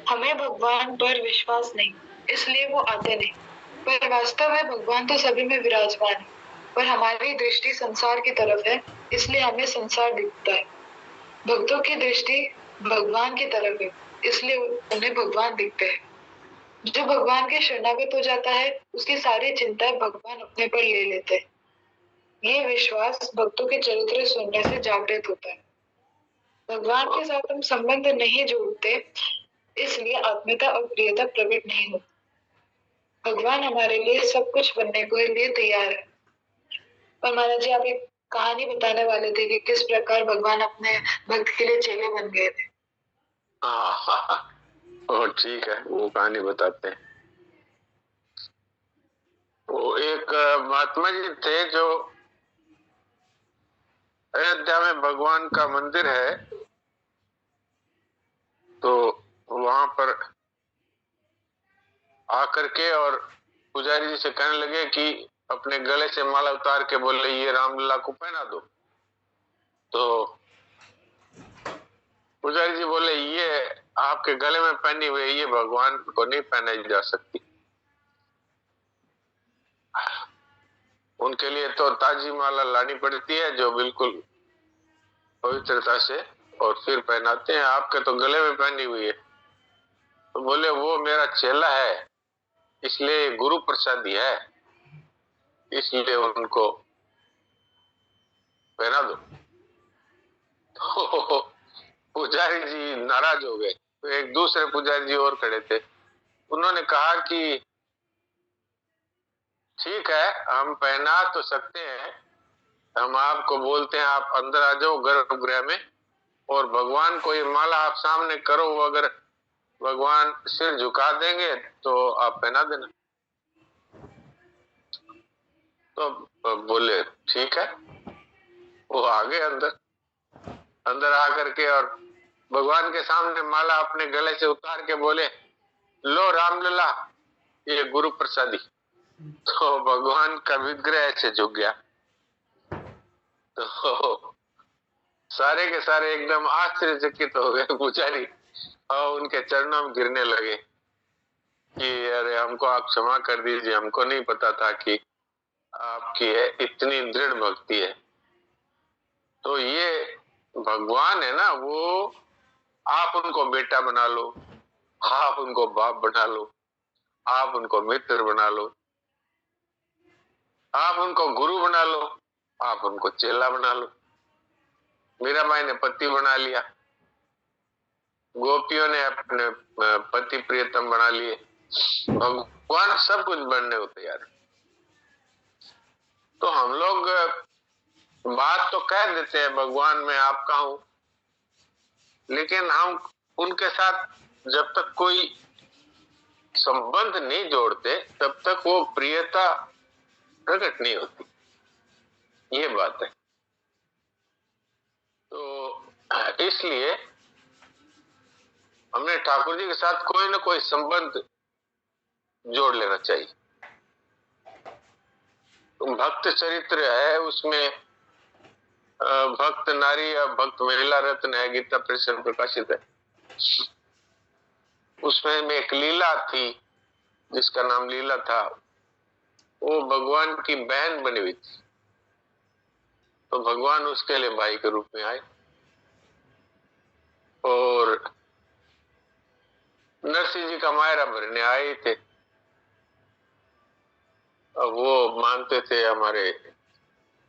हमें भगवान पर विश्वास नहीं, इसलिए वो आते नहीं। पर वास्तव में भगवान तो सभी में विराजमान है, पर हमारी दृष्टि संसार की तरफ है, इसलिए हमें संसार दिखता है। भक्तों की दृष्टि भगवान की तरफ है, इसलिए उन्हें भगवान दिखते हैं। जो भगवान के शरणागत हो जाता है, उसकी सारी चिंताएं भगवान अपने पर ले लेते हैं। ये विश्वास भक्तों के चरित्र सुनने से जागृत होता है। भगवान के साथ हम संबंध नहीं जोड़ते, इसलिए आत्मीयता और प्रियता प्रकट नहीं होती। भगवान हमारे लिए सब कुछ बनने के लिए तैयार है। पर महाराज जी, आप एक कहानी बताने वाले थे कि किस प्रकार भगवान अपने भक्त के लिए चेले बन गए थे। और ठीक है, वो कहानी बताते हैं। वो एक महात्मा जी थे जो अयोध्या में भगवान का मंदिर है, तो वहां पर आकर के और पुजारी जी से कहने लगे कि अपने गले से माला उतार के बोले ये रामलला को पहना दो। तो पुजारी जी बोले ये आपके गले में पहनी हुई, ये भगवान को नहीं पहनाई जा सकती, उनके लिए तो ताजी माला लानी पड़ती है जो बिल्कुल पवित्रता से, और फिर पहनाते हैं, आपके तो गले में पहनी हुई है। तो बोले वो मेरा चेला है, इसलिए गुरु प्रसादी है, इसलिए उनको पहना दो। तो पुजारी जी नाराज हो गए। तो एक दूसरे पुजारी जी और खड़े थे, उन्होंने कहा कि ठीक है, हम पहना तो सकते हैं, हम आपको बोलते हैं आप अंदर आ जाओ गर्भगृह में, और भगवान को ये माला आप सामने करो, वो अगर भगवान सिर झुका देंगे तो आप पहना देना। तो बोले ठीक है। वो आ गए अंदर, अंदर आकर के और भगवान के सामने माला अपने गले से उतार के बोले लो रामलला, ये गुरु प्रसादी। तो भगवान का विग्रह ऐसे झुक गया। तो सारे के सारे एकदम आश्चर्यचकित हो गए पुजारी, और उनके चरणों में गिरने लगे कि अरे हमको आप क्षमा कर दीजिए, हमको नहीं पता था कि आपकी इतनी दृढ़ भक्ति है। तो ये भगवान है ना, वो आप उनको बेटा बना लो, आप उनको बाप बना लो, आप उनको मित्र बना लो, आप उनको गुरु बना लो, आप उनको चेला बना लो। मीराबाई ने पति बना लिया, गोपियों ने अपने पति प्रियतम बना लिए, भगवान सब कुछ बनने को तैयार है। तो हम लोग बात तो कह देते हैं भगवान मैं आपका हूं, लेकिन हम उनके साथ जब तक कोई संबंध नहीं जोड़ते तब तक वो प्रियता प्रकट नहीं होती, ये बात है। तो इसलिए हमने ठाकुर जी के साथ कोई ना कोई संबंध जोड़ लेना चाहिए। तो भक्त चरित्र है, उसमें भक्त नारी या भक्त महिला रत्न है, गीता प्रेस में प्रकाशित है। उसमें एक लीला थी जिसका नाम लीला था, वो भगवान की बहन बनी हुई थी, तो भगवान उसके लिए भाई के रूप में आए, और नरसिंह जी का मायरा भरने आए थे। अब वो मानते थे हमारे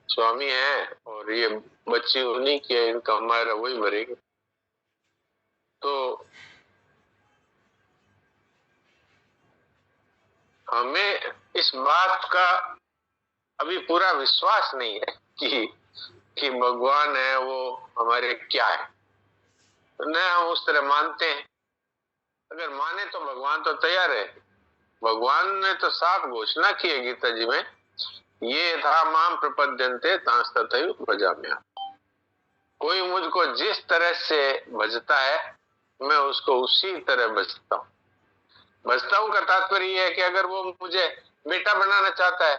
स्वामी हैं और ये बच्ची उन्हीं की है, इनका मायरा वही भरेगी। तो हमें इस बात का अभी पूरा विश्वास नहीं है कि भगवान है वो हमारे क्या है, तो न हम उस तरह मानते हैं। अगर माने तो भगवान तो तैयार है, भगवान ने तो साफ घोषणा की है गीता जी में, ये था माम प्रपद्यन्ते तांस्तथैव भजाम्यहम्। कोई मुझको जिस तरह से भजता है मैं उसको उसी तरह भजता हूँ। भजता हूँ का तात्पर्य यह है कि अगर वो मुझे बेटा बनाना चाहता है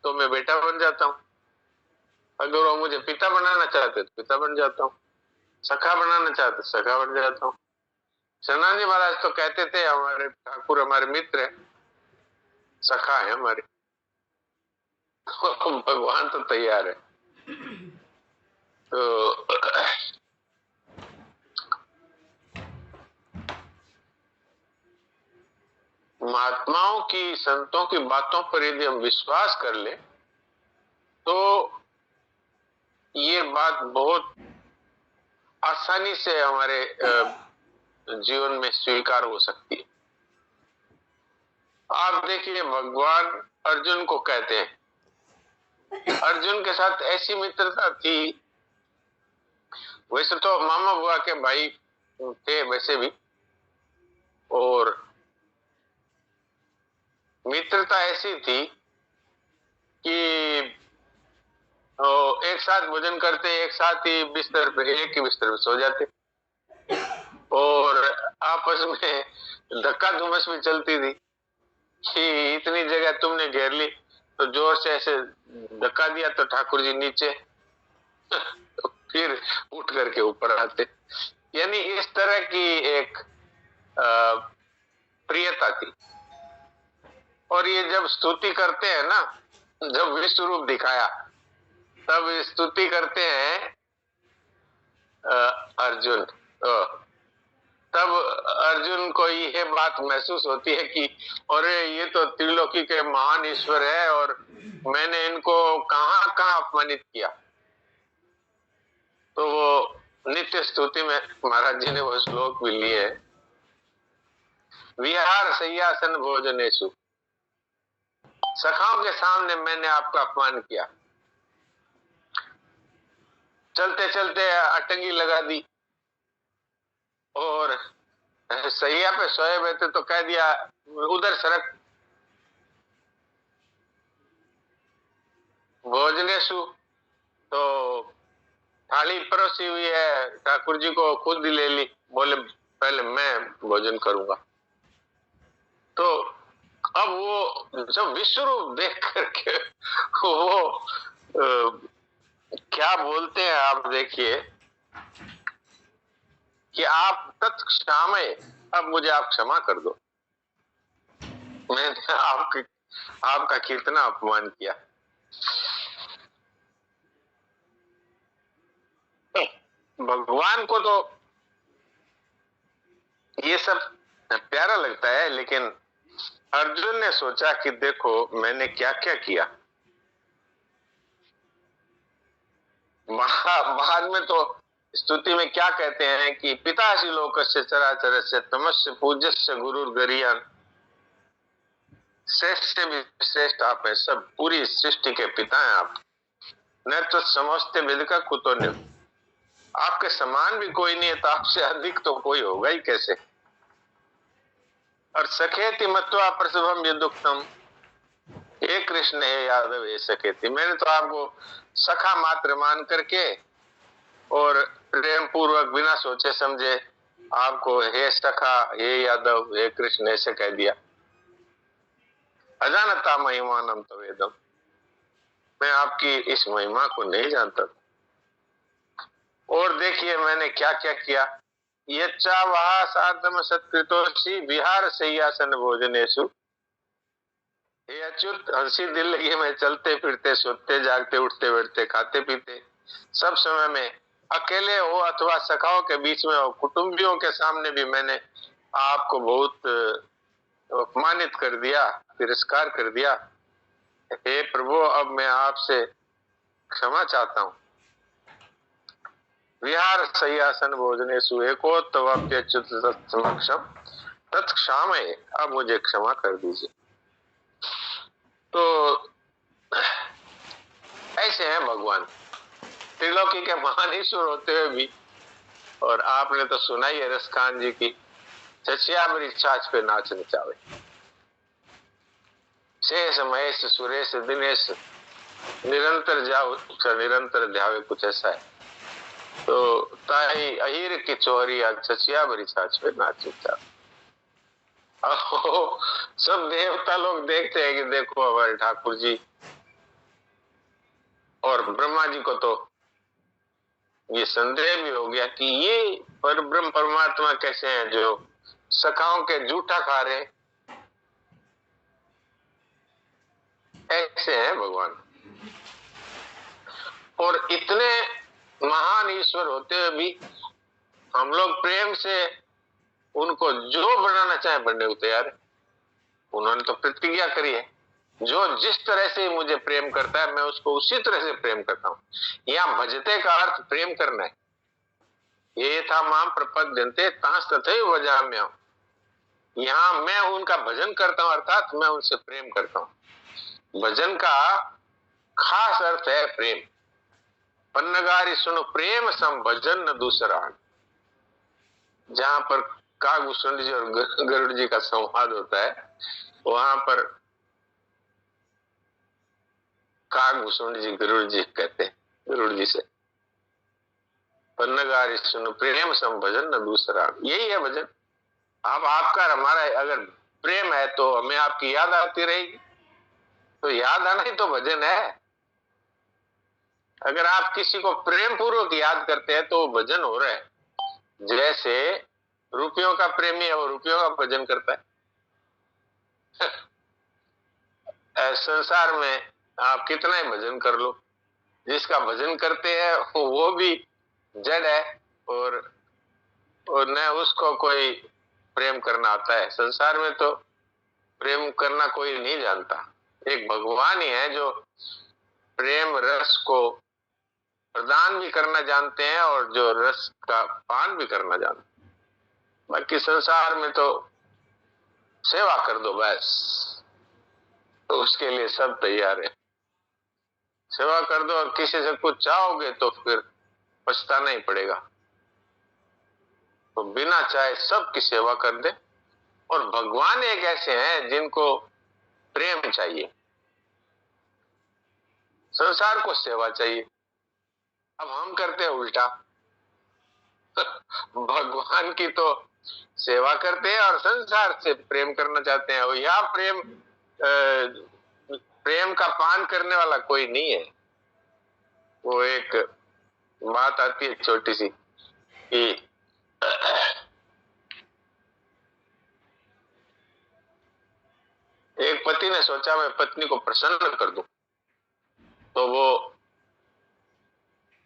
तो मैं बेटा बन जाता हूँ, अगर वो मुझे पिता बनाना चाहते तो पिता बन जाता हूँ, सखा बनाना चाहते सखा बन जाता हूँ, सनाजी महाराज तो कहते थे हमारे ठाकुर हमारे मित्र है, सखा है हमारे, तो भगवान तो तैयार है। तो महात्माओं की संतों की बातों पर यदि हम विश्वास कर ले तो ये बात बहुत आसानी से हमारे जीवन में स्वीकार हो सकती है। आप देखिए भगवान अर्जुन को कहते हैं, अर्जुन के साथ ऐसी मित्रता थी, वैसे तो मामा बुआ के भाई थे वैसे भी, और मित्रता ऐसी थी कि एक साथ भोजन करते, एक साथ ही बिस्तर पे, एक ही बिस्तर पे सो जाते, और आपस में धक्का धुमस भी चलती थी कि इतनी जगह तुमने घेर ली, तो जोर से ऐसे धक्का दिया तो ठाकुर जी नीचे फिर उठ करके ऊपर आते। यानी इस तरह की एक प्रियता थी। और ये जब स्तुति करते हैं ना, जब विश्व रूप दिखाया तब स्तुति करते हैं अर्जुन, तब अर्जुन को यह बात महसूस होती है कि अरे ये तो त्रिलोकी के महान ईश्वर है और मैंने इनको कहां कहां अपमानित किया। तो वो नित्य स्तुति में महाराज जी ने वो श्लोक भी लिए है, विहार सय्यासन भोजनेषु, सखाओं के सामने मैंने आपका अपमान किया, चलते चलते अटंगी लगा दी और सैया पे सोए हुए थे तो कह दिया उधर सरक। भोजनेषु तो थाली परोसी हुई है, ठाकुर जी को खुद ही ले ली, बोले पहले मैं भोजन करूंगा। तो अब वो जब विश्व रूप देख करके वो क्या बोलते हैं आप देखिए कि आप तत्क्षामये, अब मुझे आप क्षमा कर दो, मैंने आपका कितना अपमान किया। भगवान को तो ये सब प्यारा लगता है, लेकिन अर्जुन ने सोचा कि देखो मैंने क्या क्या किया। बाद में तो स्तुति में क्या कहते हैं कि पितासी लोकस्य चराचरस्य तमस्य पूज्यस्य गुरुर्गरीयान, श्रेष्ठ से भी श्रेष्ठ आप है, सब पूरी सृष्टि के पिता हैं आप, न तो समझते विद का कुतो ने, आपके समान भी कोई नहीं है तो आपसे अधिक तो कोई होगा ही कैसे। और सखेति मत्वा प्रसभम यदुक्तम, हे कृष्ण हे यादव हे सखेति, मैंने तो आपको सखा मात्र मान करके और प्रेम पूर्वक बिना सोचे समझे आपको हे सखा हे यादव हे कृष्ण ऐसे कह दिया। अजानता महिमानम तवेदम, मैं आपकी इस महिमा को नहीं जानता। और देखिए मैंने क्या क्या किया, यच्चा वहा साधम सत्कृतोषि विहार सय्यासन भोजनेषु, हे अच्युत हंसी दिल लगी में चलते फिरते सोते जागते उठते बैठते खाते पीते सब समय में, अकेले हो अथवा सखाओं के बीच में हो, कुटुंबियों के सामने भी मैंने आपको बहुत अपमानित कर दिया, तिरस्कार कर दिया। हे प्रभु अब मैं आपसे क्षमा चाहता हूँ। विहार सय्यासन भोजनेषु एकोत्तवाप्यच्युत समक्षम तत्क्षामये, अब मुझे क्षमा कर दीजिए। तो ऐसे हैं भगवान, त्रिलोकी के महान ईश्वर होते हुए भी। और आपने तो सुना ही है रस खान जी की, चचिया मेरी छाछ पे नाच नचावे, शेष महेश सुरेश दिनेश निरंतर जाओ निरंतर ध्यावे, कुछ ऐसा है। तो ताई अहीर की चोरिया चचिया मेरी छाछ पे नाच नचावे। सब देवता लोग देखते हैं कि देखो हमारे ठाकुर जी, और ब्रह्मा जी को तो ये संदेह भी हो गया कि ये पर ब्रह्म परमात्मा कैसे हैं जो सखाओं के जूठा खा रहे, ऐसे हैं भगवान। और इतने महान ईश्वर होते हुए भी हम लोग प्रेम से उनको जो बनाना चाहे बनने को तैयार है। उन्होंने तो प्रतिज्ञा करी है, जो जिस तरह से मुझे प्रेम करता है मैं उसको उसी तरह से प्रेम करता हूं। यहाँ भजते का अर्थ प्रेम करना है। ये था माम प्रपद्यन्ते तांस तथैव भजाम्यहम्। यहाँ मैं उनका भजन करता हूं, अर्थात मैं उनसे प्रेम करता हूं। भजन का खास अर्थ है प्रेम। पन्नगारी सुनो प्रेम सम भजन न दूसरा। जहां पर कागभूषण जी और गरुड़ जी का संवाद होता है, वहां पर कागभूषण जी गरुड़ जी कहते हैं गरुड़ जी से, पन्नगारी सुनो प्रेम सम भजन न दूसरा। यही है भजन। अब आपका हमारा अगर प्रेम है तो हमें आपकी याद आती रहेगी, तो याद आना ही तो भजन है। अगर आप किसी को प्रेम पूर्वक याद करते हैं तो वो भजन हो रहा है। जैसे रुपयों का प्रेमी है, वो रुपयों का भजन करता है। संसार में आप कितना ही भजन कर लो, जिसका भजन करते हैं वो भी जड़ है, और न उसको कोई प्रेम करना आता है। संसार में तो प्रेम करना कोई नहीं जानता। एक भगवान ही है जो प्रेम रस को प्रदान भी करना जानते हैं और जो रस का पान भी करना जानते हैं। बाकी संसार में तो सेवा कर दो बस, तो उसके लिए सब तैयार है। सेवा कर दो और किसी से कुछ चाहोगे तो फिर पछताना ही पड़ेगा। तो बिना चाहे सबकी सेवा कर दे। और भगवान एक ऐसे हैं जिनको प्रेम चाहिए, संसार को सेवा चाहिए। अब हम करते हैं उल्टा। भगवान की तो सेवा करते हैं और संसार से प्रेम करना चाहते हैं। और यहाँ प्रेम का पान करने वाला कोई नहीं है। वो एक बात आती है छोटी सी कि एक पति ने सोचा मैं पत्नी को प्रसन्न कर दूं, तो वो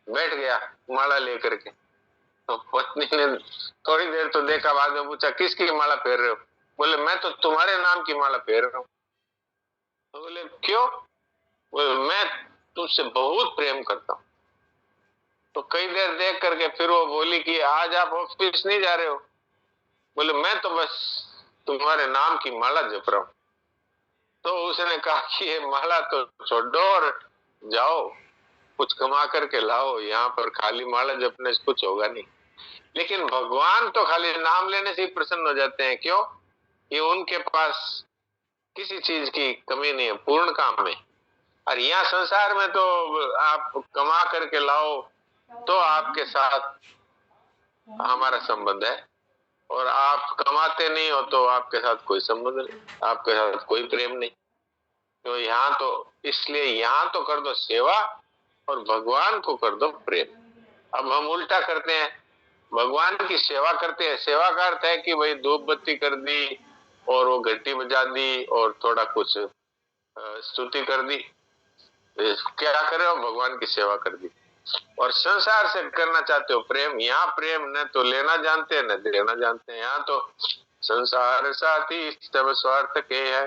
बैठ गया माला लेकर के। तो पत्नी ने थोड़ी देर तो देखा, बाद में पूछा किसकी माला फेर रहे हो? बोले मैं तो तुम्हारे नाम की माला फेर रहा हूं। तो बोले क्यों? बोले मैं तुमसे बहुत प्रेम करता हूं। तो कई देर देख करके फिर वो बोली कि आज आप ऑफिस नहीं जा रहे हो? बोले मैं तो बस तुम्हारे नाम की माला जप रहा हूं। तो उसने कहा कि ये माला तो छोड़ो और जाओ कुछ कमा करके लाओ, यहाँ पर खाली माला जपने से कुछ होगा नहीं। लेकिन भगवान तो खाली नाम लेने से ही प्रसन्न हो जाते हैं। क्यों? ये उनके पास किसी चीज की कमी नहीं है, पूर्ण काम में। और यहाँ संसार में तो आप कमा करके लाओ तो आपके साथ हमारा संबंध है, और आप कमाते नहीं हो तो आपके साथ कोई संबंध नहीं, आपके साथ कोई प्रेम नहीं। तो यहाँ तो इसलिए यहाँ तो कर दो सेवा और भगवान को कर दो प्रेम। अब हम उल्टा करते हैं, भगवान की सेवा करते हैं। सेवा का अर्थ है कि भाई धूप बत्ती कर दी और वो घंटी बजा दी और थोड़ा कुछ स्तुति कर दी। क्या करे हो? भगवान की सेवा कर दी। और संसार से करना चाहते हो प्रेम। यहाँ प्रेम न तो लेना जानते हैं न देना जानते हैं। यहाँ तो संसार साथी सब स्वार्थ के है,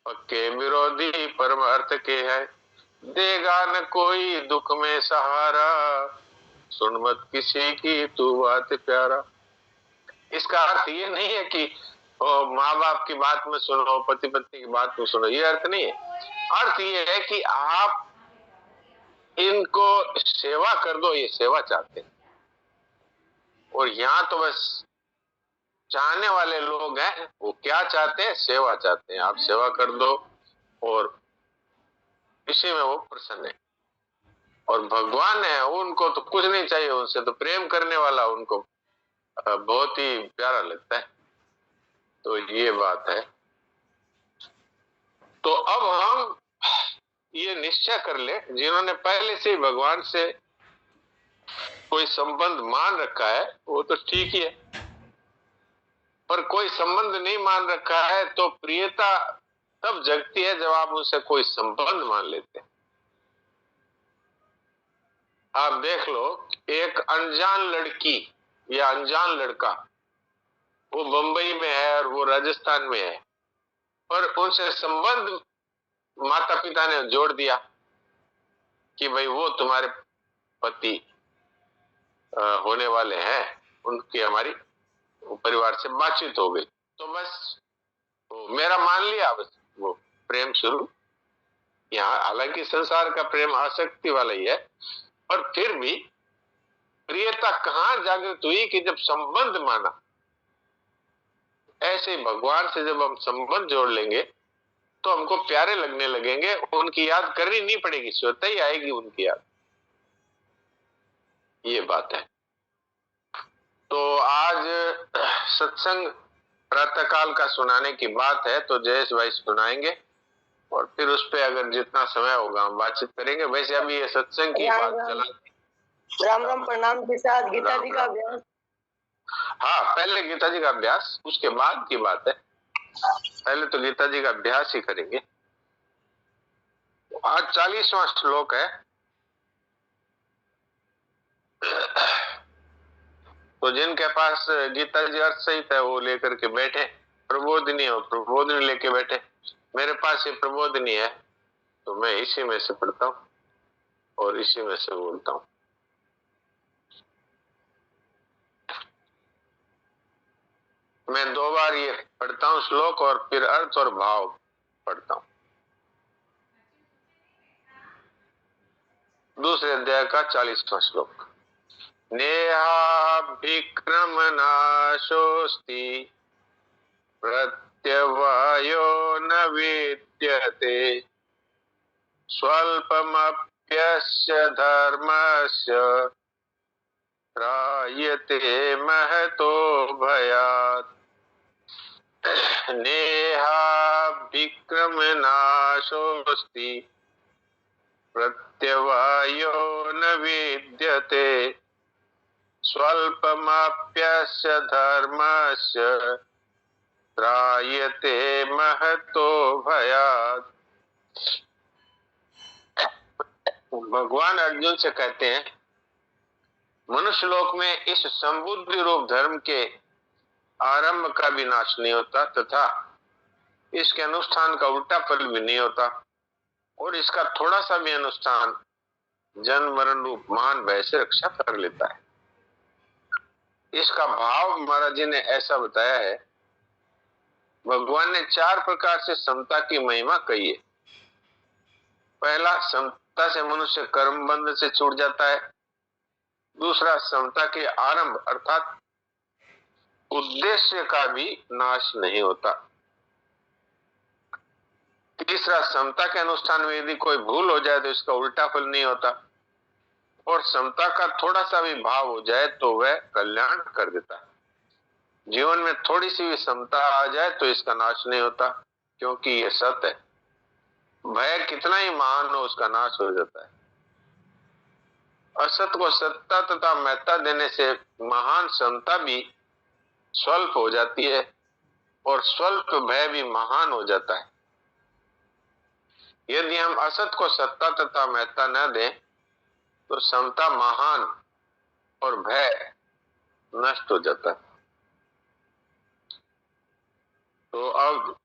पक्के विरोधी परम अर्थ के है। देगा न कोई दुख में सहारा, सुन मत किसी की तू बात प्यारा। इसका अर्थ ये नहीं है कि माँ बाप की बात में सुनो, पति पत्नी की बात में सुनो, ये अर्थ नहीं है। अर्थ ये है कि आप इनको सेवा कर दो, ये सेवा चाहते हैं। और यहाँ तो बस चाहने वाले लोग हैं, वो क्या चाहते हैं? सेवा चाहते हैं। आप सेवा कर दो और इसी में वो प्रसन्न है। और भगवान है, उनको तो कुछ नहीं चाहिए, उनसे तो प्रेम करने वाला उनको बहुत ही प्यारा लगता है। तो ये बात है। तो अब हम ये निश्चय कर ले, जिन्होंने पहले से भगवान से कोई संबंध मान रखा है वो तो ठीक ही है। पर कोई संबंध नहीं मान रखा है तो प्रियता तब जगती है जब आप उनसे कोई संबंध मान लेते हैं। आप देख लो, एक अनजान लड़की या अनजान लड़का, वो बंबई में है और वो राजस्थान में है, पर उनसे संबंध माता पिता ने जोड़ दिया कि भाई वो तुम्हारे पति होने वाले हैं, उनकी हमारी परिवार से बातचीत हो गई, तो बस वो मेरा मान लिया, बस वो प्रेम शुरू। यहाँ हालांकि संसार का प्रेम आसक्ति वाला ही है, पर फिर भी प्रियता कहाँ जागृत हुई कि जब संबंध माना। ऐसे ही भगवान से जब हम संबंध जोड़ लेंगे तो हमको प्यारे लगने लगेंगे, उनकी याद करनी नहीं पड़ेगी, स्वतः ही आएगी उनकी याद। ये बात है। तो आज सत्संग प्रातःकाल का सुनाने की बात है, तो जयेश भाई सुनाएंगे और फिर उस पे अगर जितना समय होगा हम बातचीत करेंगे। वैसे अभी ये सत्संग की बात चला। राम राम, प्रणाम के साथ गीता जी का अभ्यास। हाँ, पहले गीता जी का अभ्यास, उसके बाद की बात है। पहले तो गीता जी का अभ्यास ही करेंगे। आज 40वां श्लोक है। तो जिनके पास गीता जी अर्थ सहित है वो लेकर के बैठे, प्रबोधिनी हो प्रबोधिनी लेके बैठे। मेरे पास ये प्रबोधिनी है तो मैं इसी में से पढ़ता हूँ और इसी में से बोलता हूँ। मैं 2 बार ये पढ़ता हूँ श्लोक और फिर अर्थ और भाव पढ़ता हूँ। दूसरे अध्याय का 40वां श्लोक। नेहाभिक्रमनाशोऽस्ति प्रत्यवायो न विद्यते स्वल्पमप्यस्य धर्मस्य त्रायते महतो भयात्। नेहाभिक्रमनाशोऽस्ति प्रत्यवायो न विद्यते स्वल्पमप्यस्य धर्मस्य त्रायते महतो भयात्। भगवान अर्जुन से कहते हैं, मनुष्य लोक में इस संबुद्धि रूप धर्म के आरंभ का भी नाश नहीं होता तथा इसके अनुष्ठान का उल्टा फल भी नहीं होता, और इसका थोड़ा सा भी अनुष्ठान जन्म मरण रूप महान भय से रक्षा कर लेता है। इसका भाव महाराज जी ने ऐसा बताया है। भगवान ने 4 प्रकार से समता की महिमा कही है। पहला, समता से मनुष्य कर्म बंध से छूट जाता है। दूसरा, समता के आरंभ अर्थात उद्देश्य का भी नाश नहीं होता। तीसरा, समता के अनुष्ठान में यदि कोई भूल हो जाए तो इसका उल्टा फल नहीं होता, और समता का थोड़ा सा भी भाव हो जाए तो वह कल्याण कर देता है। जीवन में थोड़ी सी भी समता आ जाए तो इसका नाश नहीं होता, क्योंकि यह सत्य है। भय कितना ही महान हो उसका नाश हो जाता है। असत को सत्ता तथा महत्ता देने से महान समता भी स्वल्प हो जाती है और स्वल्प भय भी महान हो जाता है। यदि हम असत को सत्ता तथा महत्ता न दें तो समता महान और भय नष्ट हो जाता है। तो अब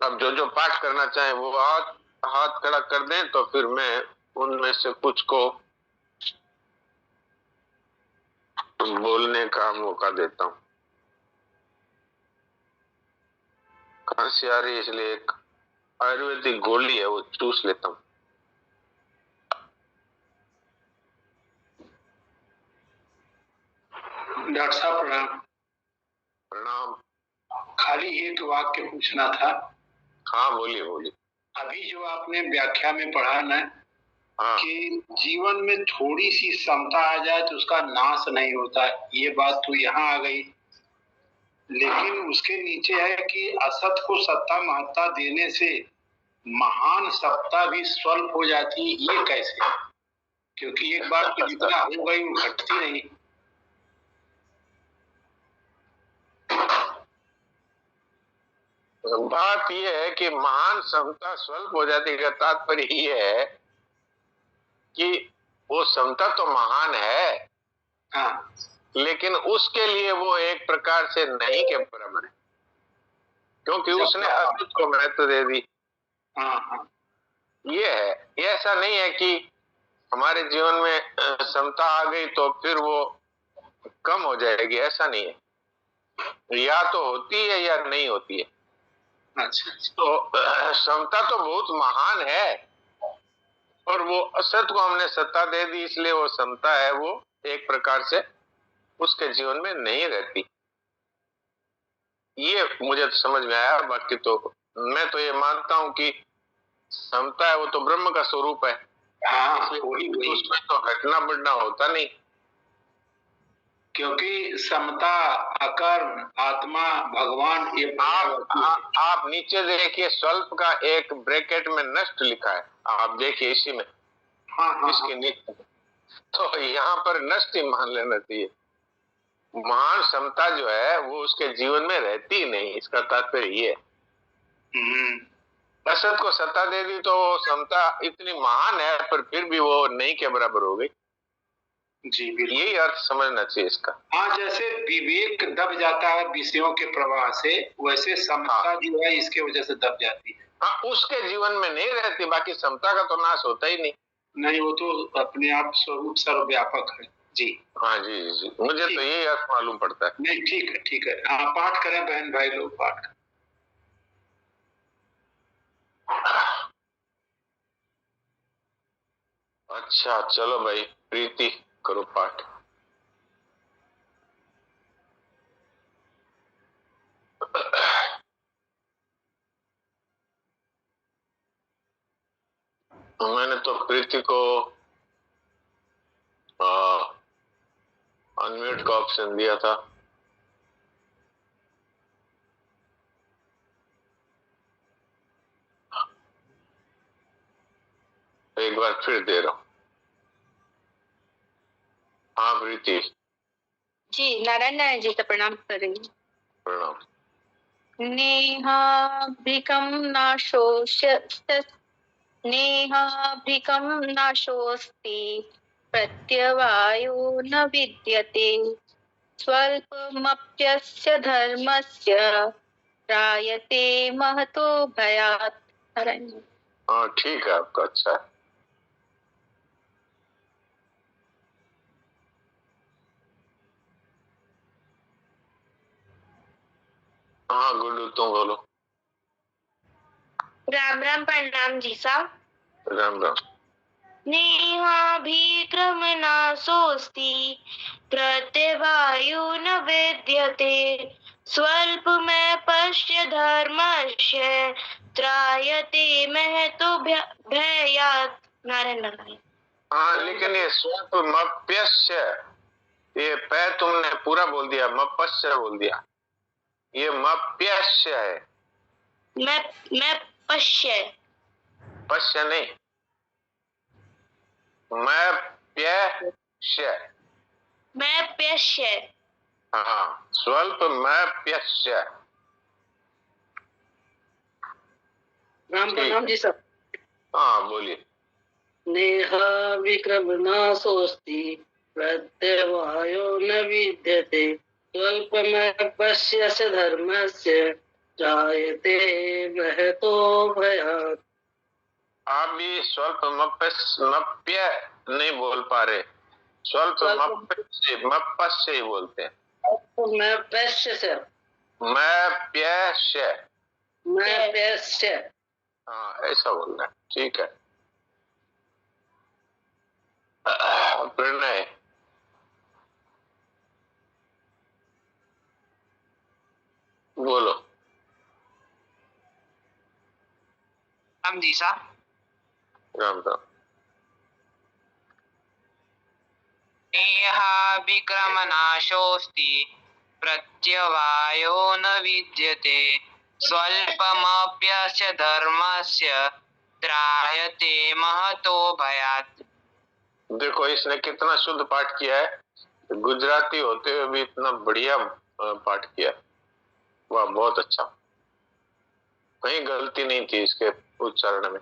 जो पाठ करना चाहे वो हाथ खड़ा कर दें, तो फिर मैं उनमें से कुछ को बोलने का मौका देता हूँ। खांसी आ रही है इसलिए एक आयुर्वेदिक गोली है वो चूस लेता हूँ। डॉक्टर साहब प्रणाम। प्रणाम। खाली एक वाक्य पूछना था। हाँ बोलिए बोलिए। अभी जो आपने व्याख्या में पढ़ा ना, हाँ, कि जीवन में थोड़ी सी समता आ जाए तो उसका नाश नहीं होता, ये बात तो यहाँ आ गई। लेकिन उसके नीचे है कि असत को सत्ता महत्ता देने से महान सत्ता भी स्वल्प हो जाती है, ये कैसे? क्योंकि एक बार तो जितना हो गई वो घटती नहीं। बात यह है कि महान समता स्वल्प हो जाती का तात्पर्य ये है कि वो समता तो महान है, हाँ लेकिन उसके लिए वो एक प्रकार से नहीं के बराबर है, क्योंकि उसने अद्भुत को महत्व दे दी। हाँ हाँ ये है, ये ऐसा नहीं है कि हमारे जीवन में समता आ गई तो फिर वो कम हो जाएगी, ऐसा नहीं है। या तो होती है या नहीं होती है। अच्छा। तो समता तो बहुत महान है, और वो असत को हमने सत्ता दे दी, इसलिए वो समता है वो एक प्रकार से उसके जीवन में नहीं रहती। ये मुझे तो समझ में आया। बाकी तो मैं तो ये मानता हूं कि समता है वो तो ब्रह्म का स्वरूप है, हाँ वही वही, उसमें तो घटना बढ़ना होता नहीं। क्योंकि समता, अकर्म, आत्मा, भगवान, ये आप नीचे देखिए, स्वल्प का एक ब्रैकेट में नष्ट लिखा है, आप देखिए इसी में। हाँ हाँ इसके नीचे तो यहाँ पर नष्ट ही मान लेना चाहिए। महान समता जो है वो उसके जीवन में रहती ही नहीं, इसका तात्पर्य ये है। असत को सत्ता दे दी तो समता इतनी महान है, पर फिर भी वो नहीं के बराबर हो गई। जी बिल्कुल, यही अर्थ समझना चाहिए इसका। हाँ जैसे विवेक दब जाता है विषयों के प्रवाह से, वैसे समता जो है इसके वजह से दब जाती है। हाँ, उसके जीवन में नहीं रहती, बाकी समता का तो नाश होता ही नहीं। नहीं, वो तो अपने आप स्वरूप सर्वव्यापक है। जी हाँ जी जी, मुझे तो यही अर्थ मालूम पड़ता है। नहीं ठीक है ठीक है, हाँ पाठ करें बहन भाई लोग, पाठ करें। अच्छा चलो भाई, प्रीति करो पाठ। मैंने तो प्रीति को अनम्यूट का ऑप्शन दिया था। एक बार फिर दे रहा हूँ। हाँ प्रीति जी, नारायण नारायण जी का प्रणाम करेंगे। प्रणाम। नेहाभिकं नाशोऽस्ति प्रत्यवायो न विद्यते स्वल्पमप्यस्य धर्मस्य त्रायते महतो भयात्। हाँ ठीक है, आपका अच्छा है। हाँ गुड्डू तुम बोलो। राम राम, प्रणाम जी साहब। राम राम। नेहाभिक्रमनाशोऽस्ति प्रत्यवायो न विद्यते स्वल्पमेव पश्य धर्मस्य त्रायते महतो भयात्। नारायण नारायण। हाँ लेकिन ये स्वल्प मप्यस्य, ये पै तुमने पूरा बोल दिया, मप्यस्य बोल दिया। ये मप्यस्य है, मैं पश्य, पश्य नहीं, मैं प्यस्य। हाँ स्वल्प मैं प्यस्य। राम प्रणाम जी सब। हाँ बोलिए। नेहा विक्रमनाशोऽस्ति प्रत्यवायो न विद्यते स्वल्पमेव पश्यस्य धर्मस्य जायते महतो भयात्। आप भी स्वल्प मप्य नहीं बोल पा रहे, स्वल्प मप्यस्य ही बोलते हैं। मैं पश्य से, मैं प्यस्य, मैं पश्य। हाँ ऐसा बोलना है, ठीक है। प्रणय बोलो। राम जी साहब। राम राम। विक्रमनाशोऽस्ति प्रत्यवायो न विद्यते स्वल्पमप्यस्य धर्मस्य त्रायते महतो भयात्। देखो इसने कितना शुद्ध पाठ किया है, गुजराती होते हुए भी इतना बढ़िया पाठ किया। वाह, बहुत अच्छा, कहीं गलती नहीं थी इसके उच्चारण में।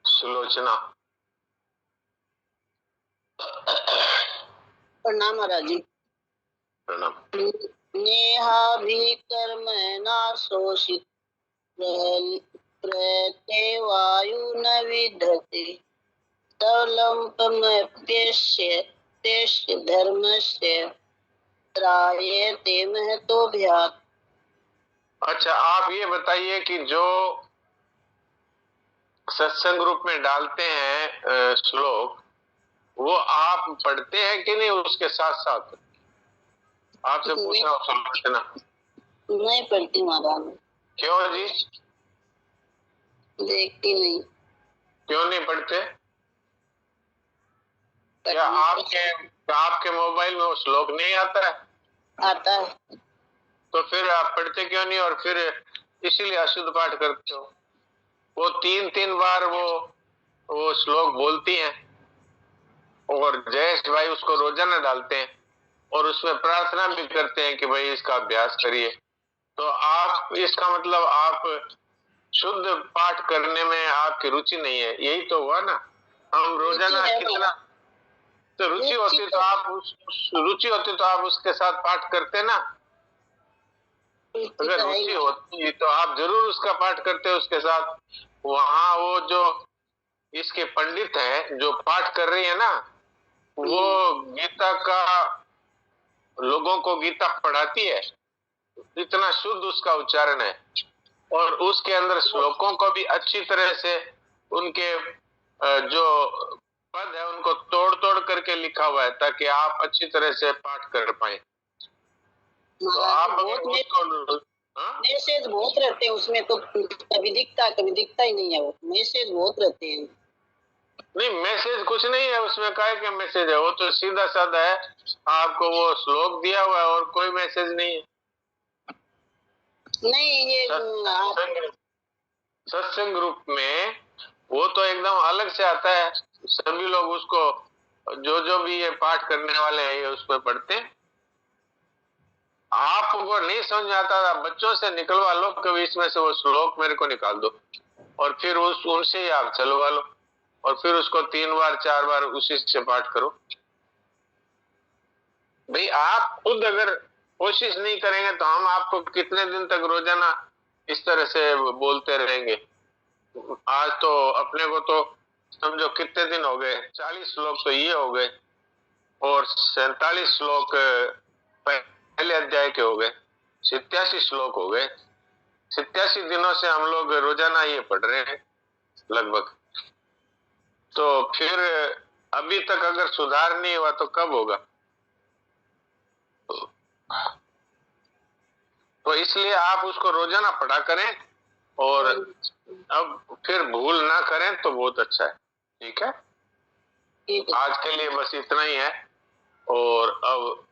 सुलोचना। प्रणाम महाराज जी। प्रणाम। नेहाभिकर्मणाशोषित प्रयते वायु न विधते तलम्पमप्यस्य तेस्य धर्मस्य त्रायते महतो भयात्। अच्छा, आप ये बताइए कि जो सत्संग रूप में डालते हैं श्लोक, वो आप पढ़ते हैं कि नहीं उसके साथ साथ? आपसे पूछ रहा हूँ सुलोचना। नहीं पढ़ती महाराज। क्यों जी? देखती नहीं। क्यों नहीं पढ़ते? क्या आपके मोबाइल में वो श्लोक नहीं आता है? आता है। तो फिर आप पढ़ते क्यों नहीं? और फिर इसीलिए अशुद्ध पाठ करते हो। वो 3-3 बार वो श्लोक बोलती हैं और जयेश भाई उसको रोजाना डालते हैं और उसमें प्रार्थना भी करते हैं कि भाई इसका अभ्यास करिए। तो आप, इसका मतलब आप शुद्ध पाठ करने में आपकी रुचि नहीं है, यही तो हुआ ना। हम रोजाना कितना, तो रुचि होती तो आप रुचि होती तो आप उसके साथ पाठ करते ना। अगर रुचि होती तो आप जरूर उसका पाठ करते उसके साथ। वहाँ वो जो इसके पंडित हैं जो पाठ कर रही है ना, वो गीता का लोगों को गीता पढ़ाती है, इतना शुद्ध उसका उच्चारण है और उसके अंदर श्लोकों को भी अच्छी तरह से उनके जो पद है उनको तोड़ तोड़ करके लिखा हुआ है ताकि आप अच्छी तरह से पाठ कर पाए। तो आप मैसेज बहुत रहते हैं उसमें, तो कभी दिखता ही नहीं है। वो मैसेज बहुत रहते हैं। नहीं, मैसेज कुछ नहीं है उसमें, काहे के मैसेज है? वो तो सीधा साधा है, आपको वो श्लोक दिया हुआ है और कोई मैसेज नहीं है। नहीं, ये सत्संग ग्रुप में वो तो एकदम अलग से आता है, सभी लोग उसको जो भी ये पाठ करने वाले हैं ये उसमें पढ़ते हैं। आपको नहीं समझ में आता था, बच्चों से निकलवा लो कभी इसमें से वो श्लोक मेरे को निकाल दो और फिर उनसे ही आप चलवा लो और फिर उसको 3 बार 4 बार उसी से पाठ करो। भाई आप खुद अगर कोशिश नहीं करेंगे तो हम आपको कितने दिन तक रोजाना इस तरह से बोलते रहेंगे। आज तो अपने को तो समझो कितने दिन हो गए, 40 श्लोक तो ये हो गए और 47 श्लोक पहले अध्याय के हो गए, 87 श्लोक हो गए। 87 दिनों से हम लोग रोजाना ये पढ़ रहे हैं लगभग। तो फिर अभी तक अगर सुधार नहीं हुआ तो कब होगा? तो इसलिए आप उसको रोजाना पढ़ा करें और अब फिर भूल ना करें तो बहुत अच्छा है। ठीक है, आज के लिए बस इतना ही है और अब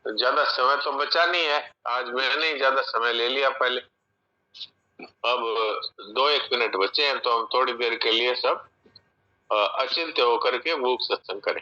ज्यादा समय तो बचा नहीं है। आज मैंने ही ज्यादा समय ले लिया पहले। अब 2-1 मिनट बचे हैं तो हम थोड़ी देर के लिए सब अचिंत्य होकर के मूक सत्संग करें।